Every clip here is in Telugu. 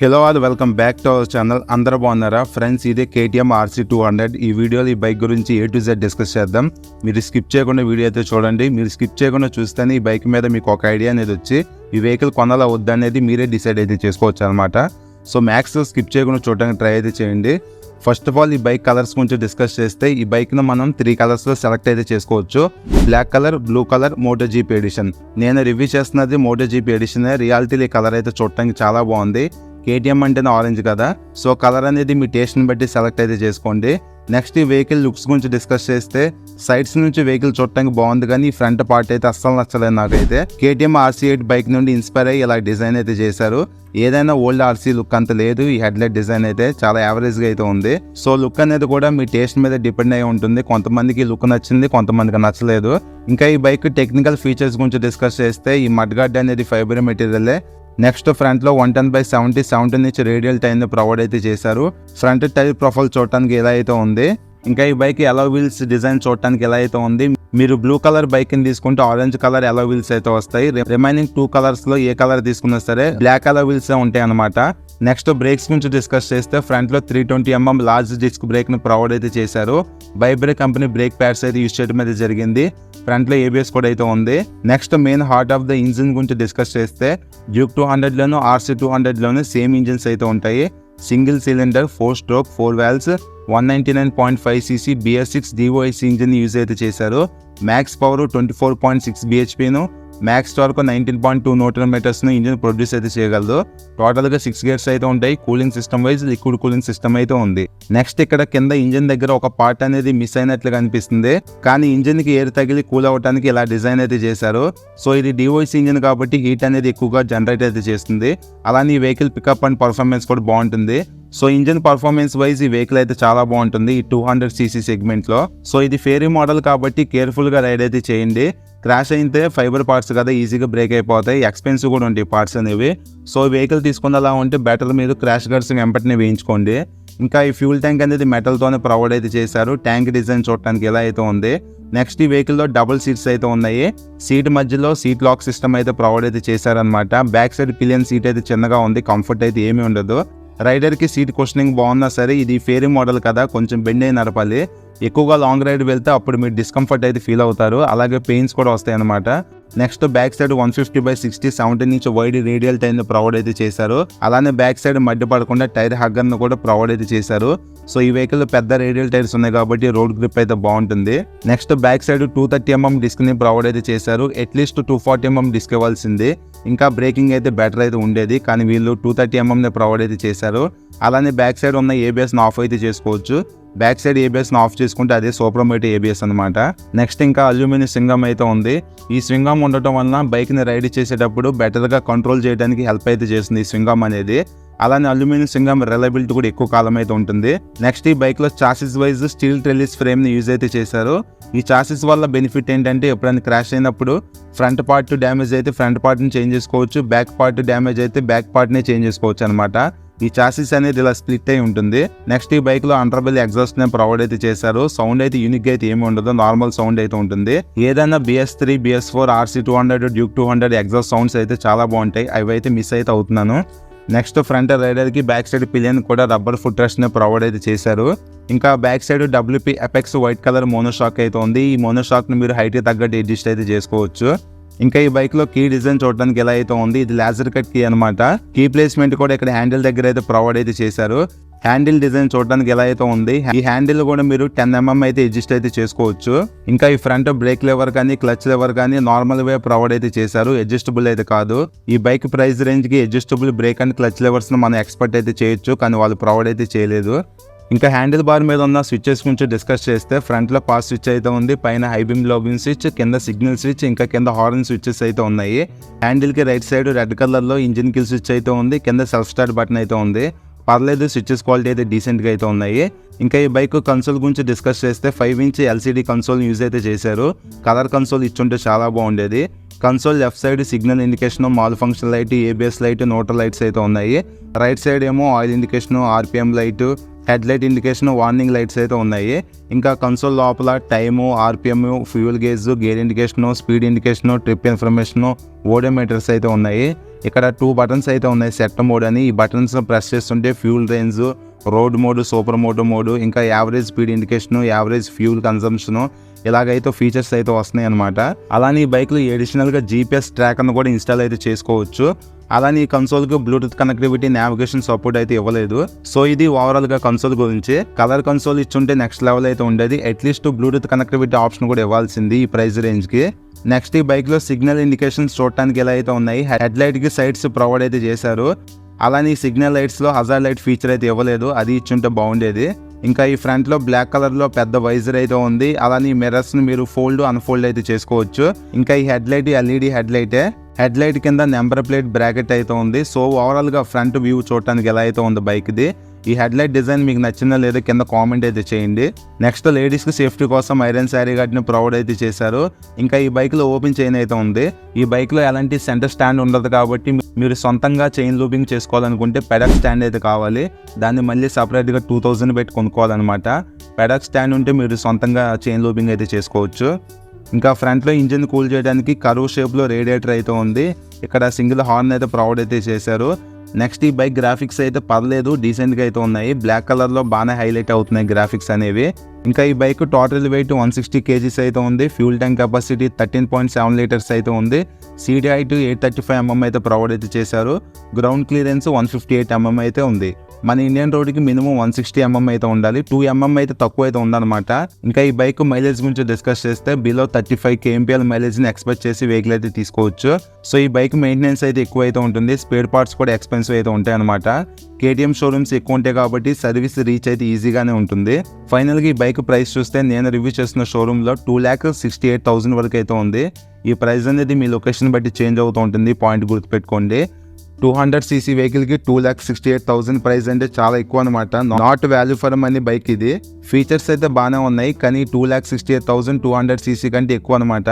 Hello all welcome back to our channel. అందరూ బాగున్నారా ఫ్రెండ్స్? ఇదే KTM RC200. ఈ వీడియోలో ఈ బైక్ గురించి A to Z డిస్కస్ చేద్దాం. మీరు స్కిప్ చేయకుండా వీడియో అయితే చూడండి. మీరు స్కిప్ చేయకుండా చూస్తేనే ఈ బైక్ మీద మీకు ఒక ఐడియా అనేది వచ్చి ఈ వెహికల్ కొనాలా వద్దా అనేది మీరే డిసైడ్ అయితే చేసుకోవచ్చు అనమాట. సో మ్యాక్స్ స్కిప్ చేయకుండా చూడడానికి ట్రై అయితే చేయండి. ఫస్ట్ ఆఫ్ ఆల్ ఈ బైక్ కలర్స్ గురించి డిస్కస్ చేస్తే ఈ బైక్ను మనం 3 కలర్స్లో సెలెక్ట్ అయితే చేసుకోవచ్చు. Black colour, blue colour, MotoGP edition. నేను రివ్యూ చేస్తున్నది MotoGP ఎడిషన్. రియాలిటీలో ఈ కలర్ అయితే చూడటానికి చాలా బాగుంది. KTM అంటేనే ఆరెంజ్ కదా, సో కలర్ అనేది మీ టేస్ట్ని బట్టి సెలెక్ట్ అయితే చేసుకోండి. నెక్స్ట్ ఈ వెహికల్ లుక్స్ గురించి డిస్కస్ చేస్తే సైడ్స్ నుంచి వెహికల్ చూడటానికి బాగుంది, కానీ ఈ ఫ్రంట్ పార్ట్ అయితే అస్సలు నచ్చలేదు నాకైతే. KTM RC8 బైక్ నుండి ఇన్స్పైర్ అయ్యి ఇలా డిజైన్ అయితే చేశారు. ఏదైనా ఓల్డ్ RC లుక్ అంత లేదు. ఈ హెడ్లైట్ డిజైన్ అయితే చాలా యావరేజ్గా అయితే ఉంది. సో లుక్ అనేది కూడా మీ టేస్ట్ మీద డిపెండ్ అయి ఉంటుంది. కొంతమందికి లుక్ నచ్చింది, కొంతమందికి నచ్చలేదు. ఇంకా ఈ బైక్ టెక్నికల్ ఫీచర్స్ గురించి డిస్కస్ చేస్తే ఈ మడ్ గార్డ్ అనేది ఫైబర్ మెటీరియలే. నెక్స్ట్ ఫ్రంట్ లో 110/70 17 ఇంచ్ రేడియల్ టైర్ ప్రొవైడ్ అయితే చేశారు. ఫ్రంట్ టైర్ ప్రొఫైల్ చూడటానికి ఎలా అయితే ఉంది. ఇంకా ఈ బైక్ అలో వీల్స్ డిజైన్ చూడటానికి ఎలా అయితే ఉంది. మీరు బ్లూ కలర్ బైక్ ని తీసుకుంటే ఆరెంజ్ కలర్ అలో వీల్స్ అయితే వస్తాయి. రిమైనింగ్ 2 కలర్స్ లో ఏ కలర్ తీసుకున్నా సరే బ్లాక్ అలో వీల్స్ ఉంటాయి అనమాట. నెక్స్ట్ బ్రేక్స్ గురించి డిస్కస్ చేస్తే ఫ్రంట్ లో 320mm లార్జ్ డిస్క్ బ్రేక్ ని ప్రొవైడ్ అయితే చేశారు. బైబ్రేక్ కంపెనీ బ్రేక్ ప్యాడ్స్ అయితే యూజ్ చేయడం అయితే జరిగింది. ఫ్రంట్ లో ABS కూడా అయితే ఉంది. Next main heart of the engine గురించి డిస్కస్ చేస్తే డ్యూక్ 200 లోను RC200 లోను సేమ్ ఇంజిన్స్ అయితే ఉంటాయి. Single cylinder 4 stroke 4 valves 199.5cc BS6 DOIC engine use అయితే చేశారు. Max power 24.6 bhp max torque 19.2 Nm engine produce అయితే చేయగలదు. టోటల్ గా 6 గేర్స్ అయితే ఉంటాయి. Cooling system wise liquid cooling system అయితే ఉంది. నెక్స్ట్ ఇక్కడ కింద ఇంజిన్ దగ్గర ఒక పార్ట్ అనేది మిస్ అయినట్లుగా అనిపిస్తుంది, కానీ ఇంజిన్ కి ఎయిర్ తగిలి కూల్ అవడానికి ఇలా డిజైన్ అయితే చేశారు. సో ఇది DOIC ఇంజిన్ కాబట్టి హీట్ అనేది ఎక్కువగా జనరేట్ అయితే చేస్తుంది. అలానే ఈ వెహికల్ పికప్ అండ్ పర్ఫార్మెన్స్ కూడా బాగుంటుంది. సో ఇంజిన్ పర్ఫార్మెన్స్ వైజ్ ఈ వెహికల్ అయితే చాలా బాగుంటుంది ఈ 200cc సెగ్మెంట్ లో. సో ఇది ఫేరీ మోడల్ కాబట్టి కేర్ఫుల్ గా రైడ్ అయితే చేయండి. క్రాష్ అయితే ఫైబర్ పార్ట్స్ కదా, ఈజీగా బ్రేక్ అయిపోతాయి. ఎక్స్పెన్సివ్ కూడా ఉంటాయి పార్ట్స్ అనేవి. సో వెహికల్ తీసుకునేలా ఉంటే బెటర్ మీరు క్రాష్ గార్డ్స్ వెంపటిని వేయించుకోండి. ఇంకా ఈ ఫ్యూల్ ట్యాంక్ అనేది మెటల్తోనే ప్రొవైడ్ అయితే చేశారు. ట్యాంక్ డిజైన్ చూడటానికి ఎలా అయితే ఉంది. నెక్స్ట్ ఈ వెహికల్లో డబుల్ సీట్స్ అయితే ఉన్నాయి. సీట్ మధ్యలో సీట్ లాక్ సిస్టమ్ అయితే ప్రొవైడ్ అయితే చేశారనమాట. బ్యాక్ సైడ్ పిలియన్ సీట్ అయితే చిన్నగా ఉంది, కంఫర్ట్ అయితే ఏమీ ఉండదు. రైడర్ కి సీట్ కుషనింగ్ బాగున్నా సరే ఇది ఫేరీ మోడల్ కదా, కొంచెం బెండ్ అయి నడపాలి. ఎక్కువగా లాంగ్ రైడ్ వెళ్తే అప్పుడు మీరు డిస్కంఫర్ట్ అయితే ఫీల్ అవుతారు. అలాగే పెయిన్స్ కూడా వస్తాయి అనమాట. Next back side 150/60 17 inch wide radial tyre provide అయితే చేశారు. అలానే బ్యాక్ సైడ్ మడ్డి పడకుండా టైర్ హగ్గర్ ను కూడా ప్రొవైడ్ అయితే చేశారు. సో ఈ వెహికల్ పెద్ద రేడియల్ టైర్స్ ఉన్నాయి కాబట్టి రోడ్ గ్రిప్ అయితే బాగుంటుంది. Next back side 230mm disc ని ప్రొవైడ్ అయితే చేశారు. అట్లీస్ట్ 240mm డిస్క్ ఇవ్వాల్సింది. ఇంకా బ్రేకింగ్ అయితే బెటర్ అయితే ఉండేది, కానీ వీళ్ళు 230mm ని ప్రొవైడ్ అయితే చేశారు. అలానే బ్యాక్ సైడ్ ఉన్న ABS ను ఆఫ్ అయితే చేసుకోవచ్చు. బ్యాక్ సైడ్ ABS ను ఆఫ్ చేసుకుంటే అదే సూపర్మోటో ABS అనమాట. నెక్స్ట్ ఇంకా అల్యూమినియం స్వింగం అయితే ఉంది. ఈ స్వింగం ఉండటం వలన బైక్ ని రైడ్ చేసేటప్పుడు బెటర్ గా కంట్రోల్ చేయడానికి హెల్ప్ అయితే చేస్తుంది ఈ స్వింగం అనేది. అలానే అల్యూమినియం స్వింగం రిలయబిలిటీ కూడా ఎక్కువ కాలం అయితే ఉంటుంది. నెక్స్ట్ ఈ బైక్ లో chassis wise steel trellis frame ని యూజ్ అయితే చేశారు. ఈ చాసిస్ వల్ల బెనిఫిట్ ఏంటంటే ఎప్పుడైనా క్రాష్ అయినప్పుడు ఫ్రంట్ పార్ట్ డ్యామేజ్ అయితే ఫ్రంట్ పార్ట్ ని చేంజ్ చేసుకోవచ్చు, బ్యాక్ పార్ట్ డ్యామేజ్ అయితే బ్యాక్ పార్ట్ ని చేంజ్ చేసుకోవచ్చు అనమాట. ఈ చాసిస్ అనేది ఇలా స్ప్లిట్ అయి ఉంటుంది. నెక్స్ట్ ఈ బైక్ లో అండర్బెల్ ఎగ్జాస్ట్ ని ప్రొవైడ్ అయితే చేశారు. సౌండ్ అయితే యూనిక్ గా అయితే ఏమి ఉండదు, నార్మల్ సౌండ్ అయితే ఉంటుంది. ఏదైనా BS3, BS4, RC200, Duke 200 exhaust sounds అయితే చాలా బాగుంటాయి. అవి అయితే మిస్ అయితే అవుతున్నాను. నెక్స్ట్ ఫ్రంట్ రైడర్ కి బ్యాక్ సైడ్ పిలియన్ కూడా రబ్బర్ ఫుట్ రెస్ట్ ని ప్రొవైడ్ అయితే చేశారు. ఇంకా back side WP apex white colour monoshock అయితే ఉంది. ఈ మోనోషాక్ ని మీరు హైట్ తగ్గట్టు అడ్జస్ట్ అయితే చేసుకోవచ్చు. ఇంకా ఈ బైక్ లో కీ డిజైన్ చూడడానికి ఎలా అయితే ఉంది. ఇది లేజర్ కట్ కీ అనమాట. కీ ప్లేస్మెంట్ కూడా ఇక్కడ హ్యాండిల్ దగ్గర అయితే ప్రొవైడ్ అయితే చేశారు. హ్యాండిల్ డిజైన్ చూడడానికి ఎలా అయితే ఉంది. ఈ హ్యాండిల్ కూడా మీరు 10mm అయితే అడ్జస్ట్ అయితే చేసుకోవచ్చు. ఇంకా ఈ ఫ్రంట్ బ్రేక్ లెవర్ కానీ క్లచ్ లెవర్ కానీ నార్మల్ వే ప్రొవైడ్ అయితే చేశారు, అడ్జస్టబుల్ అయితే కాదు. ఈ బైక్ ప్రైస్ రేంజ్ కి adjustable break and clutch levers ను మనం ఎక్స్పెక్ట్ అయితే చేయొచ్చు, కానీ వాళ్ళు ప్రొవైడ్ అయితే చేయలేదు. ఇంకా హ్యాండిల్ బార్ మీద ఉన్న స్విచ్చెస్ గురించి డిస్కస్ చేస్తే ఫ్రంట్ లో పాస్ స్విచ్ అయితే ఉంది, పైన హై బీమ్ లో బీమ్ స్విచ్, కింద సిగ్నల్ స్విచ్, ఇంకా కింద హార్న్ స్విచ్చెస్ అయితే ఉన్నాయి. హ్యాండిల్ కి రైట్ సైడ్ రెడ్ కలర్ లో ఇంజిన్ కిల్ స్విచ్ అయితే ఉంది, కింద సెల్ఫ్ స్టార్ట్ బటన్ అయితే ఉంది. పర్లేదు, స్విచ్చెస్ క్వాలిటీ అయితే డీసెంట్ గా అయితే ఉన్నాయి. ఇంకా ఈ బైక్ కన్సోల్ గురించి డిస్కస్ చేస్తే 5 ఇంచ్ LCD కన్సోల్ యూజ్ అయితే చేశారు. కలర్ కన్సోల్ ఇచ్చుంటే చాలా బాగుండేది. Console left side signal indication, malfunction light, ABS light, neutral lights అయితే ఉన్నాయి. రైట్ సైడ్ ఏమో oil indication, RPM light, head light indication, warning lights అయితే ఉన్నాయి. ఇంకా కన్సోల్ లోపల time, RPM, fuel gauge, gear indication, speed indication, trip information, odometers అయితే ఉన్నాయి. ఇక్కడ 2 బటన్స్ అయితే ఉన్నాయి, సెట్ మోడ్ అని. ఈ బటన్స్ ప్రెస్ చేస్తుంటే fuel range, road mode, super mode, ఇంకా average speed indication, average fuel consumption ఇలాగైతే ఫీచర్స్ అయితే వస్తున్నాయి అనమాట. అలానే ఈ బైక్లో అడిషనల్గా జీపీఎస్ ట్రాకర్ను కూడా ఇన్స్టాల్ అయితే చేసుకోవచ్చు. అలానే ఈ కన్సోల్కి బ్లూటూత్ కనెక్టివిటీ, నావిగేషన్ సపోర్ట్ అయితే ఇవ్వలేదు. సో ఇది ఓవరాల్గా కన్సోల్ గురించి. కలర్ కన్సోల్ ఇచ్చుంటే నెక్స్ట్ లెవెల్ అయితే ఉండేది. అట్లీస్ట్ బ్లూటూత్ కనెక్టివిటీ ఆప్షన్ కూడా ఇవ్వాల్సింది ఈ ప్రైస్ రేంజ్కి. నెక్స్ట్ ఈ బైక్లో సిగ్నల్ ఇండికేషన్స్ చూడటానికి ఎలా అయితే ఉన్నాయి. హెడ్ లైట్కి సైడ్స్ ప్రొవైడ్ అయితే చేశారు. అలానే ఈ సిగ్నల్ లైట్స్లో హజార్డ్ లైట్ ఫీచర్ అయితే ఇవ్వలేదు, అది ఇచ్చుంటే బాగుండేది. ఇంకా ఈ ఫ్రంట్లో బ్లాక్ కలర్లో పెద్ద వైజర్ అయితే ఉంది. అలానే ఈ మిర్రర్స్ని మీరు ఫోల్డ్, అన్ఫోల్డ్ అయితే చేసుకోవచ్చు. ఇంకా ఈ హెడ్ లైట్ ఎల్ఈడి హెడ్ లైటే. హెడ్ లైట్ కింద నెంబర్ ప్లేట్ బ్రాకెట్ అయితే ఉంది. సో ఓవరాల్గా ఫ్రంట్ వ్యూ చూడటానికి ఎలా అయితే ఉంది బైక్ది. ఈ హెడ్ లైట్ డిజైన్ మీకు నచ్చిందా లేదో కింద కామెంట్ అయితే చేయండి. నెక్స్ట్ లేడీస్కి సేఫ్టీ కోసం ఐరన్ శారీ గార్డ్ని ప్రొవైడ్ అయితే చేశారు. ఇంకా ఈ బైక్లో ఓపెన్ చైన్ అయితే ఉంది. ఈ బైక్లో ఎలాంటి సెంటర్ స్టాండ్ ఉండదు కాబట్టి మీరు సొంతంగా చైన్ లూపింగ్ చేసుకోవాలనుకుంటే పెడక్ స్టాండ్ అయితే కావాలి. దాన్ని మళ్ళీ సపరేట్గా 2000 పెట్టి కొనుక్కోవాలన్నమాట. పెడక్ స్టాండ్ ఉంటే మీరు సొంతంగా చైన్ లూపింగ్ అయితే చేసుకోవచ్చు. ఇంకా ఫ్రంట్లో ఇంజిన్ కూల్ చేయడానికి కర్వ్ షేప్లో రేడియేటర్ అయితే ఉంది. ఇక్కడ సింగిల్ హార్న్ అయితే ప్రొవైడ్ అయితే చేశారు. నెక్స్ట్ ఈ బైక్ గ్రాఫిక్స్ అయితే పర్లేదు, డీసెంట్గా అయితే ఉన్నాయి. బ్లాక్ కలర్లో బాగానే హైలైట్ అవుతున్నాయి గ్రాఫిక్స్ అనేవి. ఇంకా ఈ బైక్ టోటల్ వెయిట్ 160 kgs అయితే ఉంది. ఫ్యూల్ ట్యాంక్ కెపాసిటీ 13.7 లీటర్స్ అయితే ఉంది. సీడీ హైట్ 835 mm అయితే ప్రొవైడ్ అయితే చేశారు. గ్రౌండ్ క్లియరెన్స్ 158 mm అయితే ఉంది. మన ఇండియన్ రోడ్కి మినిమం 160 mm అయితే ఉండాలి. 2 mm అయితే తక్కువ అయితే ఉందన్నమాట. ఇంకా ఈ బైక్ మైలేజ్ గురించి డిస్కస్ చేస్తే బిలో 35 kmpl మైలేజ్ని ఎక్స్పెక్ట్ చేసి వెహికల్ అయితే తీసుకోవచ్చు. సో ఈ బైక్ మెయింటెనెన్స్ అయితే ఎక్కువ అయితే ఉంటుంది. స్పేర్ పార్ట్స్ కూడా ఎక్స్పెన్సివ్ అయితే ఉంటాయి అనమాట. కేటీఎం షోరూమ్స్ ఎక్కువ ఉంటాయి కాబట్టి సర్వీస్ రీచ్ అయితే ఈజీగానే ఉంటుంది. ఫైనల్గా ఈ బైక్ ప్రైస్ చూస్తే నేను రివ్యూ చేస్తున్న షోరూంలో 2,68,000 వరకు అయితే ఉంది. ఈ ప్రైస్ అనేది మీ లొకేషన్ బట్టి చేంజ్ అవుతూ ఉంటుంది, పాయింట్ గుర్తుపెట్టుకోండి. 200cc వెహికల్కి 2,68,000 ప్రైస్ అంటే చాలా ఎక్కువ అనమాట. Not value for money bike ఇది. ఫీచర్స్ అయితే బాగానే ఉన్నాయి కానీ 2,68,000 200cc కంటే ఎక్కువ అనమాట.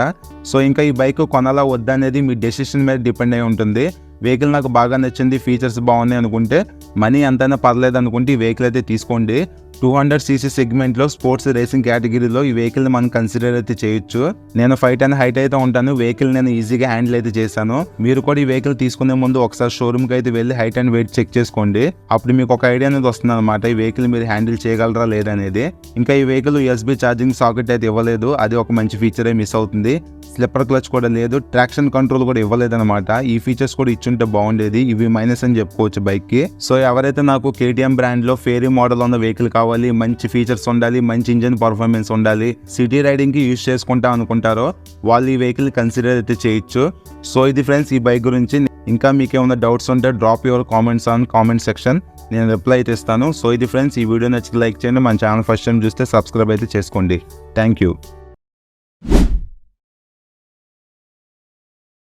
సో ఇంకా ఈ బైక్ కొనాలా వద్దా అనేది మీ డెసిషన్ మీద డిపెండ్ అయి ఉంటుంది. వెహికల్ నాకు బాగా నచ్చింది, ఫీచర్స్ బాగున్నాయి అనుకుంటే, మనీ ఎంతైనా పర్లేదు అనుకుంటే ఈ వెహికల్ అయితే తీసుకోండి. 200cc సెగ్మెంట్లో స్పోర్ట్స్ రేసింగ్ కేటగిరీలో ఈ వెహికల్ని మనం కన్సిడర్ అయితే చేయొచ్చు. నేను 5'10" హైట్ అయితే ఉంటాను. వెహికల్ నేను ఈజీగా హ్యాండిల్ అయితే చేశాను. మీరు కూడా ఈ వెహికల్ తీసుకునే ముందు ఒకసారి షోరూమ్కి అయితే వెళ్ళి హైట్ అండ్ వెయిట్ చెక్ చేసుకోండి. అప్పుడు మీకు ఒక ఐడియా అనేది వస్తుంది అనమాట, ఈ వెహికల్ మీరు హ్యాండిల్ చేయగలరా లేదనేది. ఇంకా ఈ వెహికల్ USB ఛార్జింగ్ సాకెట్ అయితే ఇవ్వలేదు, అది ఒక మంచి ఫీచరే మిస్ అవుతుంది. స్లిప్పర్ క్లచ్ కూడా లేదు, ట్రాక్షన్ కంట్రోల్ కూడా ఇవ్వలేదు అనమాట. ఈ ఫీచర్స్ కూడా ఇచ్చుంటే బాగుండేది. ఇవి మైనస్ అని చెప్పుకోవచ్చు బైక్ కి. సో ఎవరైతే నాకు KTM బ్రాండ్ లో ఫేరీ మోడల్ ఉన్న వెహికల్ కావాలి, మంచి ఫీచర్స్ ఉండాలి, మంచి ఇంజిన్ పర్ఫార్మెన్స్ ఉండాలి, సిటీ రైడింగ్ కి యూజ్ చేసుకుంటా అనుకుంటారో వాళ్ళు ఈ వెహికల్ కన్సిడర్ అయితే చేయొచ్చు. సో ఇది ఫ్రెండ్స్ ఈ బైక్ గురించి. ఇంకా మీకు ఏమైనా డౌట్స్ ఉంటే drop your comments on comment section, నేను రిప్లై అయితే ఇస్తాను. సో ఇది ఫ్రెండ్స్, ఈ వీడియో నచ్చితే లైక్ చేయండి. మన ఛానల్ ఫస్ట్ టైం చూస్తే సబ్స్క్రైబ్ అయితే చేసుకోండి. Thank you.